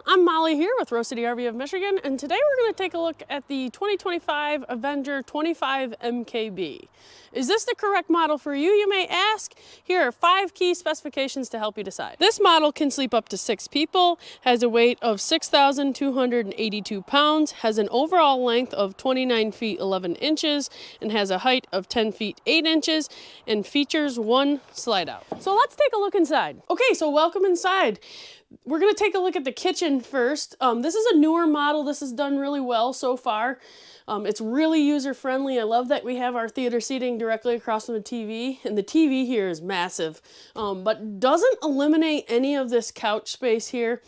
I'm Molly here with Rose City RV of Michigan, and today we're going to take a look at the 2025 Avenger 25MKB. Is this the correct model for you, you may ask? Here are 5 key specifications to help you decide. This model can sleep up to 6 people, has a weight of 6,282 pounds, has an overall length of 29 feet 11 inches, and has a height of 10 feet 8 inches, and features 1 slide out. So let's take a look inside. Okay, so welcome inside. We're going to take a look at the kitchen first. This is a newer model. This has done really well so far. It's really user-friendly. I love that we have our theater seating directly across from the TV, and the TV here is massive, but doesn't eliminate any of this couch space here.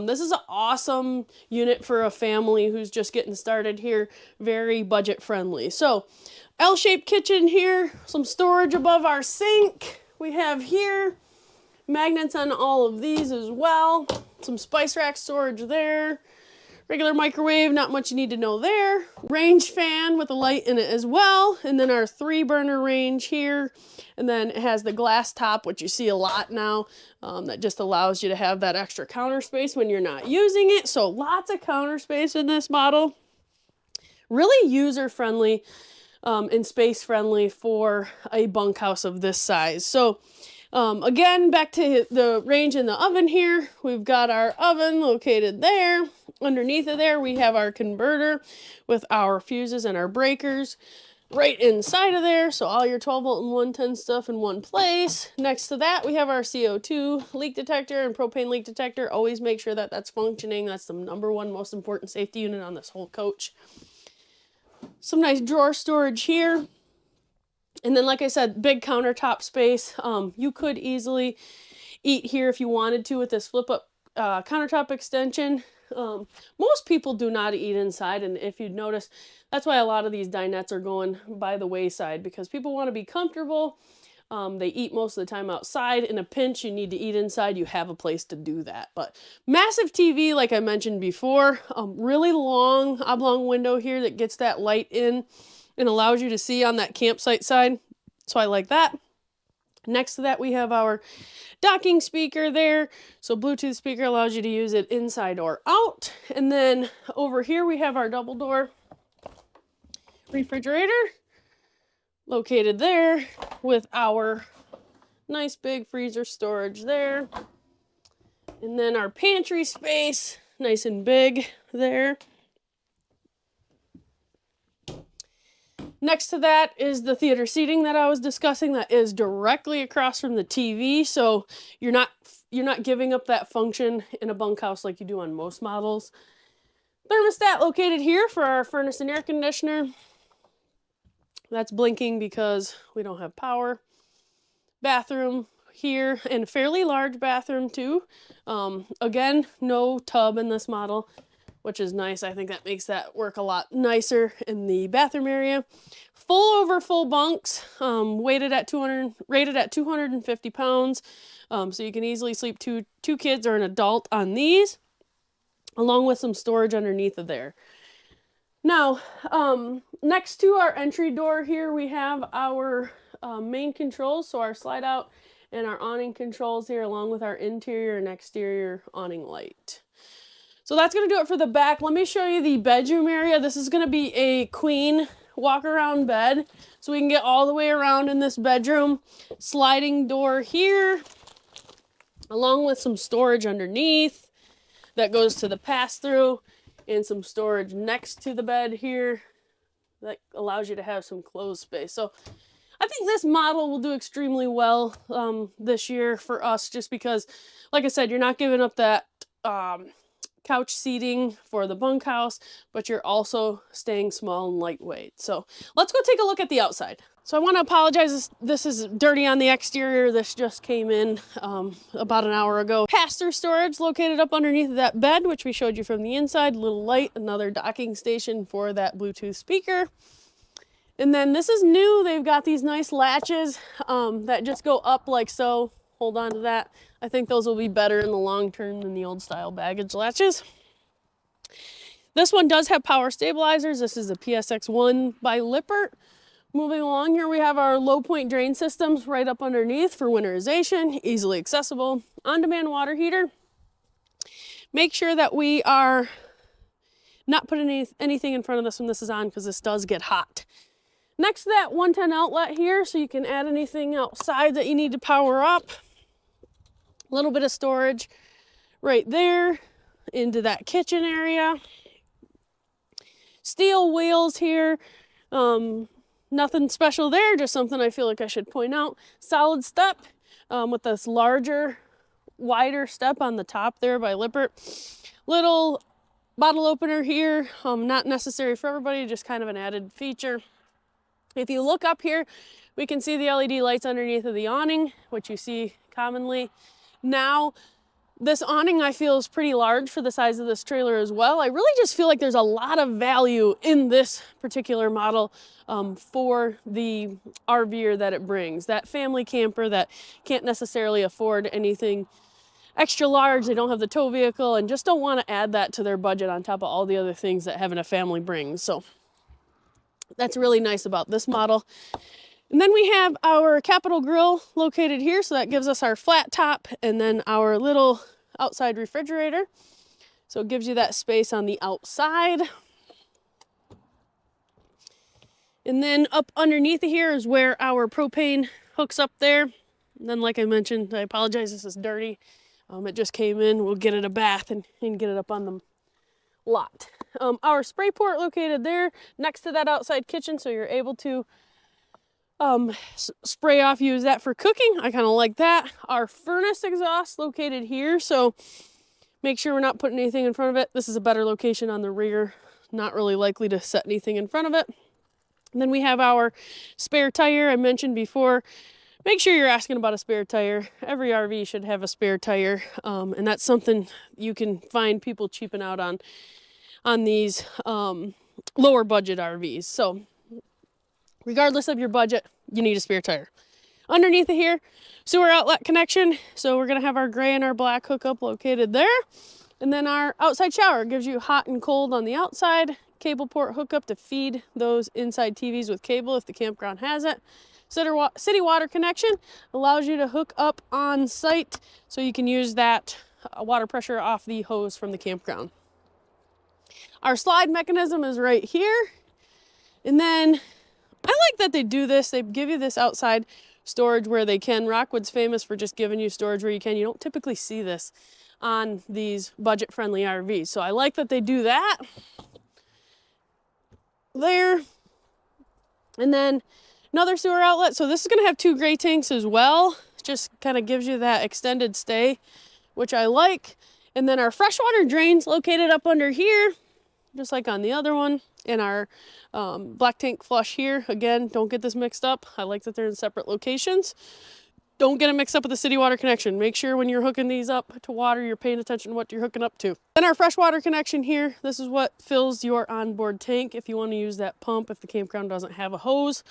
This is an awesome unit for a family who's just getting started here, very budget-friendly. So, L-shaped kitchen here, some storage above our sink we have here. Magnets on all of these as well. Some spice rack storage there. Regular microwave, not much you need to know there. Range fan with a light in it as well. And then our 3-burner range here. And then it has the glass top, which you see a lot now. That just allows you to have that extra counter space when you're not using it. So lots of counter space in this model. Really user-friendly and space-friendly for a bunkhouse of this size. So again, back to the range in the oven here. We've got our oven located there. Underneath of there, we have our converter with our fuses and our breakers right inside of there. So all your 12-volt and 110 stuff in one place. Next to that, we have our CO2 leak detector and propane leak detector. Always make sure that that's functioning. That's the #1 most important safety unit on this whole coach. Some nice drawer storage here. And then, like I said, big countertop space. You could easily eat here if you wanted to with this flip-up countertop extension. Most people do not eat inside, and if you'd notice, that's why a lot of these dinettes are going by the wayside, because people want to be comfortable. They eat most of the time outside. In a pinch, you need to eat inside. You have a place to do that. But massive TV, like I mentioned before. Really long oblong window here that gets that light in and allows you to see on that campsite side. So I like that. Next to that, we have our docking speaker there. So Bluetooth speaker allows you to use it inside or out. And then over here, we have our double door refrigerator located there with our nice big freezer storage there. And then our pantry space, nice and big there. Next to that is the theater seating that I was discussing that is directly across from the TV, so you're not giving up that function in a bunkhouse like you do on most models. Thermostat located here for our furnace and air conditioner. That's blinking because we don't have power. Bathroom here, and fairly large bathroom too. Again, no tub in this model, which is nice. I think that makes that work a lot nicer in the bathroom area. Full over full bunks, rated at 250 pounds. So you can easily sleep two kids or an adult on these, along with some storage underneath of there. Now, next to our entry door here, we have our main controls. So our slide out and our awning controls here, along with our interior and exterior awning light. So that's going to do it for the back. Let me show you the bedroom area. This is going to be a queen walk-around bed, so we can get all the way around in this bedroom. Sliding door here, along with some storage underneath that goes to the pass-through, and some storage next to the bed here that allows you to have some closed space. So I think this model will do extremely well this year for us, just because, like I said, you're not giving up that couch seating for the bunkhouse, but you're also staying small and lightweight. So let's go take a look at the outside. So I want to apologize, this is dirty on the exterior. This just came in about an hour ago. Pass-through storage located up underneath that bed, which we showed you from the inside. Little light, another docking station for that Bluetooth speaker. And then this is new. They've got these nice latches that just go up like so. Hold on to that. I think those will be better in the long term than the old style baggage latches. This one does have power stabilizers. This is a PSX1 by Lippert. Moving along here, we have our low point drain systems right up underneath for winterization, easily accessible. On-demand water heater. make sure that we are not putting anything in front of this when this is on, because this does get hot. Next to that 110 outlet here, so you can add anything outside that you need to power up. A little bit of storage right there into that kitchen area. Steel wheels here. Nothing special there, just something I feel like I should point out. Solid step with this larger, wider step on the top there by Lippert. Little bottle opener here, not necessary for everybody, just kind of an added feature. If you look up here, we can see the LED lights underneath of the awning, which you see commonly. Now, this awning I feel is pretty large for the size of this trailer as well. I really just feel like there's a lot of value in this particular model for the RVer that it brings. That family camper that can't necessarily afford anything extra large, they don't have the tow vehicle, and just don't want to add that to their budget on top of all the other things that having a family brings. So that's really nice about this model. And then we have our capital grill located here, so that gives us our flat top and then our little outside refrigerator. So it gives you that space on the outside. And then up underneath here is where our propane hooks up there. And then, like I mentioned, I apologize, this is dirty. It just came in. We'll get it a bath and get it up on the lot. Our spray port located there next to that outside kitchen, so you're able to spray off, use that for cooking. I kind of like that. Our furnace exhaust located here, so make sure we're not putting anything in front of it. This is a better location on the rear, not really likely to set anything in front of it. And then we have our spare tire I mentioned before. Make sure you're asking about a spare tire. Every RV should have a spare tire, and that's something you can find people cheaping out on these lower budget RVs. So regardless of your budget, you need a spare tire. Underneath of here, sewer outlet connection. So we're gonna have our gray and our black hookup located there. And then our outside shower gives you hot and cold on the outside. Cable port hookup to feed those inside TVs with cable if the campground has it. City water connection allows you to hook up on site, so you can use that water pressure off the hose from the campground. Our slide mechanism is right here. And then I like that they do this. They give you this outside storage where they can. Rockwood's famous for just giving you storage where you can. You don't typically see this on these budget-friendly RVs. So I like that they do that there. And then another sewer outlet. So this is going to have 2 gray tanks as well. Just kind of gives you that extended stay, which I like. And then our freshwater drains located up under here, just like on the other one. And our black tank flush here. Again, don't get this mixed up. I like that they're in separate locations. Don't get it mixed up with the city water connection. Make sure when you're hooking these up to water, you're paying attention to what you're hooking up to. Then our freshwater connection here. This is what fills your onboard tank if you want to use that pump if the campground doesn't have a hose.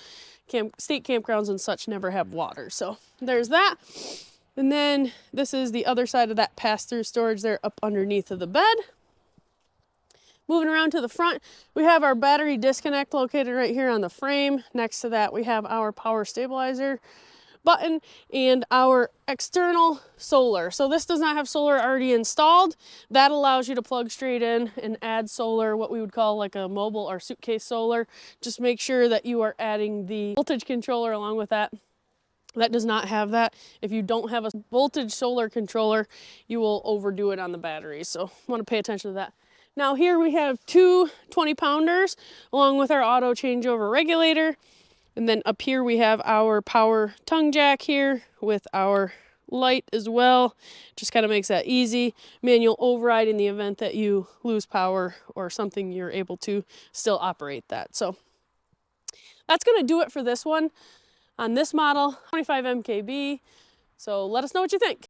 State campgrounds and such never have water. So there's that. And then this is the other side of that pass-through storage there up underneath of the bed. Moving around to the front, we have our battery disconnect located right here on the frame. Next to that, we have our power stabilizer button and our external solar. So this does not have solar already installed. That allows you to plug straight in and add solar, what we would call like a mobile or suitcase solar. Just make sure that you are adding the voltage controller along with that. That does not have that. If you don't have a voltage solar controller, you will overdo it on the batteries. So want to pay attention to that. Now here we have 2 20-pounders along with our auto changeover regulator. And then up here we have our power tongue jack here with our light as well. Just kind of makes that easy. Manual override in the event that you lose power or something, you're able to still operate that. So that's going to do it for this one on this model, 25 MKB. So let us know what you think.